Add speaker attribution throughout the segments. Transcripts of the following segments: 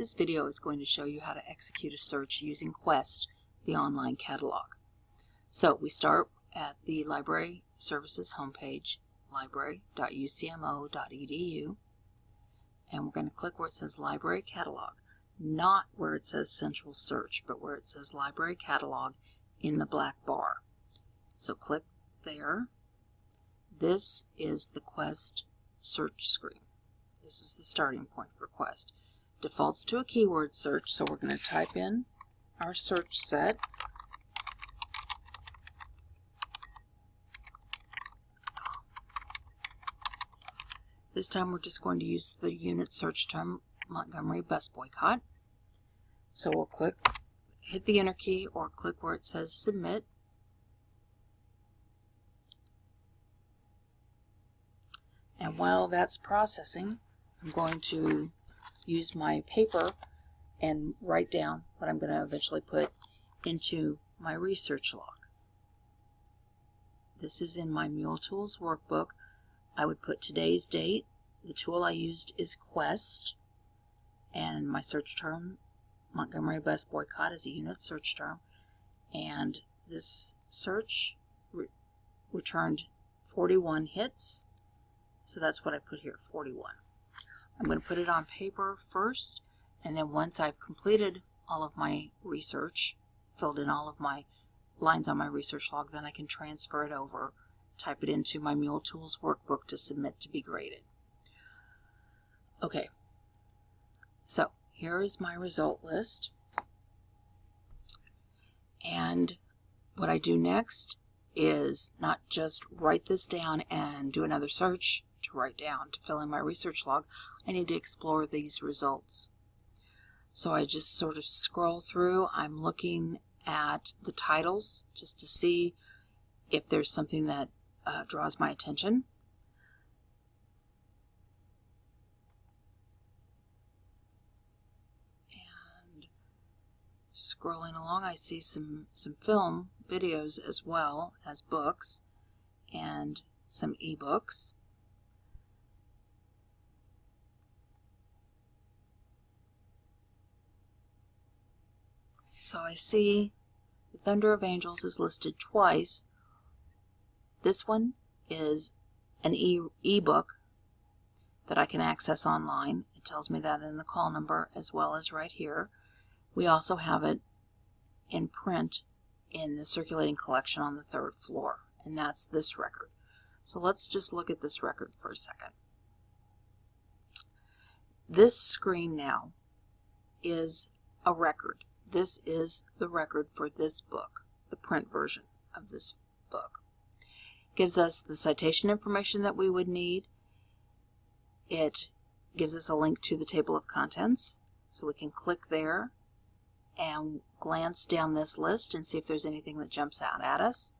Speaker 1: This video is going to show you how to execute a search using Quest, the online catalog. So we start at the Library Services homepage, library.ucmo.edu, and we're going to click where it says Library Catalog, not where it says Central Search, but where it says Library Catalog in the black bar. So click there. This is the Quest search screen. This is the starting point for Quest. Defaults to a keyword search, so we're going to type in our search set. This time we're just going to use the unit search term Montgomery bus boycott. So we'll hit the enter key or click where it says submit. And while that's processing, I'm going to use my paper and write down what I'm going to eventually put into my research log. This is in my Mule Tools workbook. I would put today's date. The tool I used is Quest, and my search term, Montgomery bus boycott, is a unit search term. And this search returned 41 hits, so that's what I put here, 41. I'm going to put it on paper first, and then once I've completed all of my research, filled in all of my lines on my research log, then I can transfer it over, type it into my Mule Tools workbook to submit to be graded. Okay, so here is my result list. And what I do next is not just write this down and do another search to write down, to fill in my research log. I need to explore these results. So I just sort of scroll through. I'm looking at the titles just to see if there's something that draws my attention. And scrolling along, I see some film videos as well as books and some ebooks. So I see The Thunder of Angels is listed twice. This one is an ebook that I can access online. It tells me that in the call number as well as right here. We also have it in print in the circulating collection on the third floor, and that's this record. So let's just look at this record for a second. This screen now is a record. This is the record for this book, the print version of this book. It gives us the citation information that we would need. It gives us a link to the table of contents, so we can click there and glance down this list and see if there's anything that jumps out at us.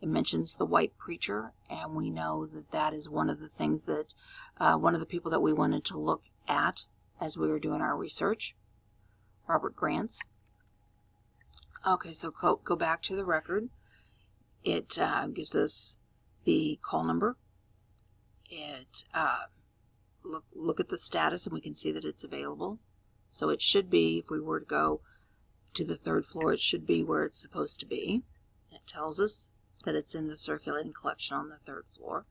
Speaker 1: It mentions the white preacher, and we know that that is one of the things that, one of the people that we wanted to look at as we were doing our research. Robert Grants. Okay, so go back to the record. It gives us the call number. It look at the status, and we can see that it's available. So it should be, if we were to go to the third floor, it should be where it's supposed to be. It tells us that it's in the circulating collection on the third floor.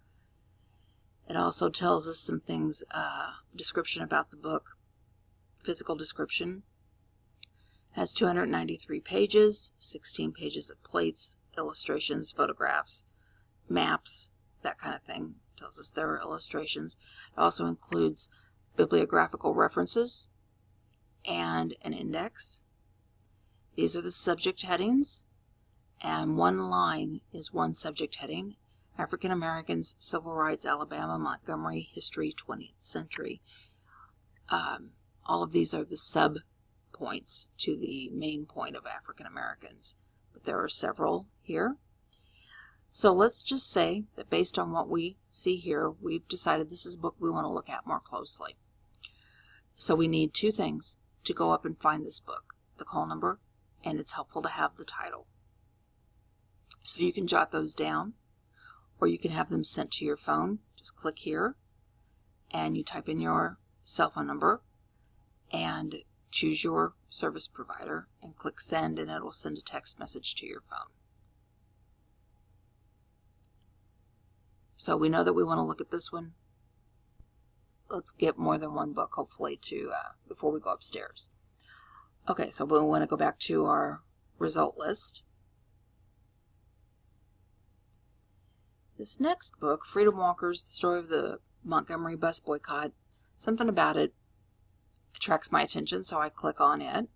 Speaker 1: It also tells us some things, description about the book, physical description. Has 293 pages, 16 pages of plates, illustrations, photographs, maps, that kind of thing. It tells us there are illustrations. It also includes bibliographical references and an index. These are the subject headings, and one line is one subject heading: African Americans, Civil Rights, Alabama, Montgomery, History, 20th Century. All of these are the sub points to the main point of African Americans, but there are several here. So let's just say that based on what we see here, we've decided this is a book we want to look at more closely. So we need two things to go up and find this book: the call number, and it's helpful to have the title. So you can jot those down, or you can have them sent to your phone. Just click here and you type in your cell phone number, and choose your service provider and click send, and it will send a text message to your phone. So we know that we want to look at this one. Let's get more than one book, hopefully, before we go upstairs. Okay, so we want to go back to our result list. This next book, Freedom Walkers, The Story of the Montgomery Bus Boycott, something about it attracts my attention, so I click on it.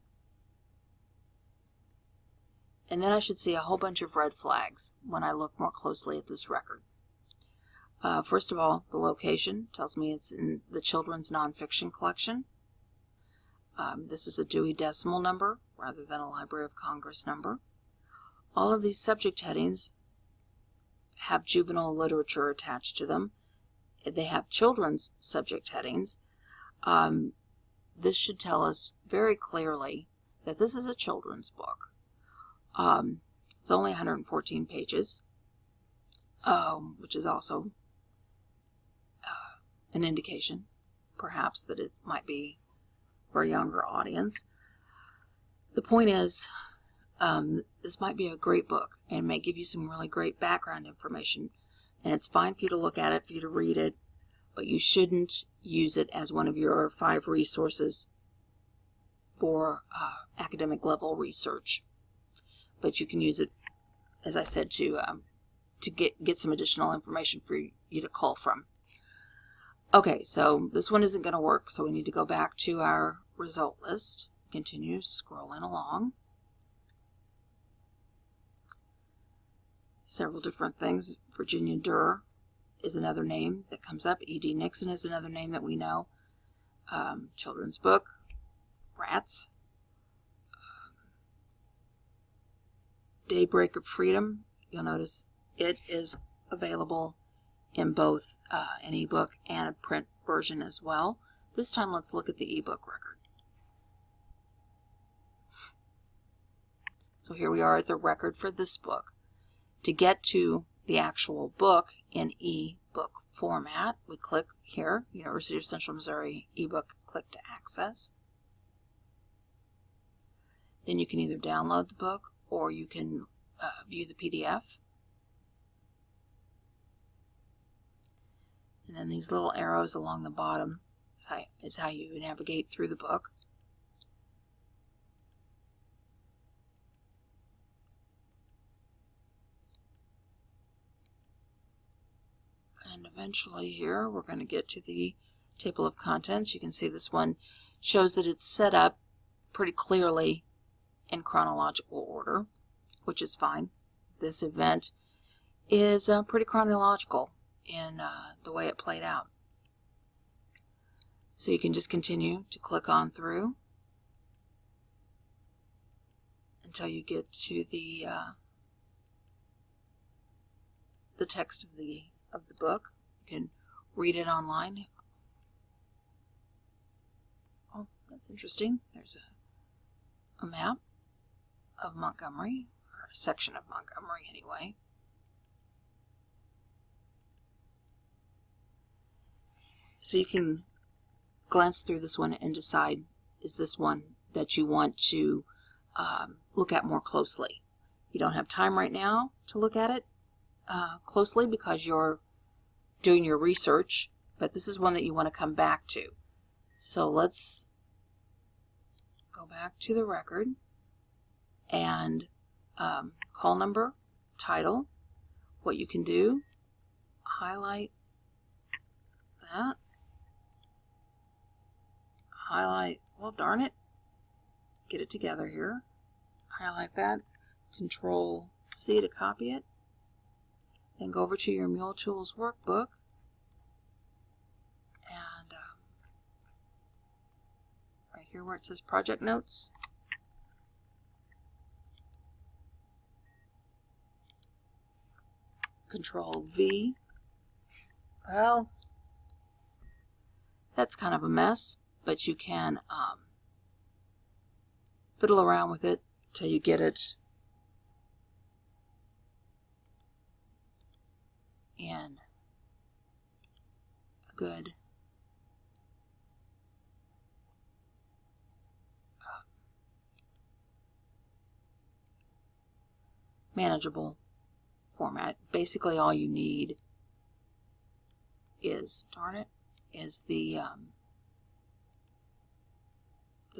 Speaker 1: And then I should see a whole bunch of red flags when I look more closely at this record. First of all, the location tells me it's in the Children's Nonfiction Collection. This is a Dewey Decimal number rather than a Library of Congress number. All of these subject headings have juvenile literature attached to them. They have children's subject headings. This should tell us very clearly that this is a children's book. It's only 114 pages, which is also an indication, perhaps, that it might be for a younger audience. The point is, this might be a great book and may give you some really great background information, and it's fine for you to look at it, for you to read it, but you shouldn't use it as one of your 5 resources for academic level research. But you can use it, as I said, to get some additional information for you to cull from. Okay, so this one isn't going to work, so we need to go back to our result list. Continue scrolling along. Several different things. Virginia Durr is another name that comes up. E.D. Nixon is another name that we know. Children's book. Rats. Daybreak of Freedom. You'll notice it is available in both an ebook and a print version as well. This time let's look at the ebook record. So here we are at the record for this book. To get to the actual book in ebook format, we click here, University of Central Missouri ebook, click to access. Then you can either download the book or you can view the PDF. And then these little arrows along the bottom is how you navigate through the book. And eventually here we're going to get to the table of contents. You can see this one shows that it's set up pretty clearly in chronological order, which is fine. This event is pretty chronological in the way it played out. So you can just continue to click on through until you get to the text of the book. You can read it online. Oh, that's interesting. There's a map of Montgomery, or a section of Montgomery anyway. So you can glance through this one and decide, is this one that you want to look at more closely? You don't have time right now to look at it closely because you're doing your research, but this is one that you want to come back to. So let's go back to the record and call number, title. What you can do, highlight that. Highlight, well, darn it, get it together here. Highlight that, Control C to copy it. Then go over to your Mule Tools workbook and right here where it says Project Notes, Control V. Well, that's kind of a mess, but you can fiddle around with it till you get it in a good manageable format. Basically all you need is, darn it, is the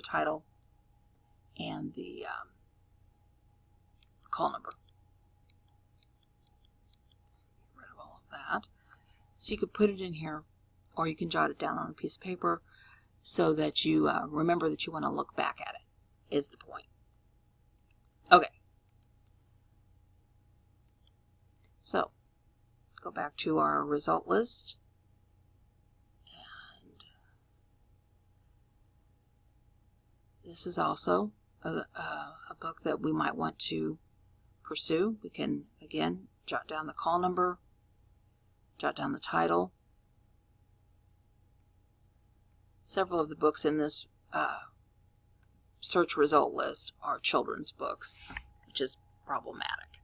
Speaker 1: title and the call number. Get rid of all of that. So you could put it in here, or you can jot it down on a piece of paper so that you remember that you want to look back at it, is the point. Okay. So, go back to our result list. And this is also a book that we might want to pursue. We can, again, jot down the call number, jot down the title. Several of the books in this search result list are children's books, which is problematic.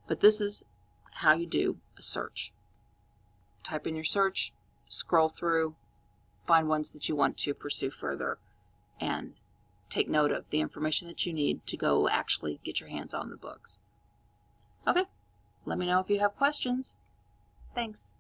Speaker 1: But this is how you do a search. Type in your search, scroll through, find ones that you want to pursue further, and take note of the information that you need to go actually get your hands on the books. Okay, let me know if you have questions. Thanks.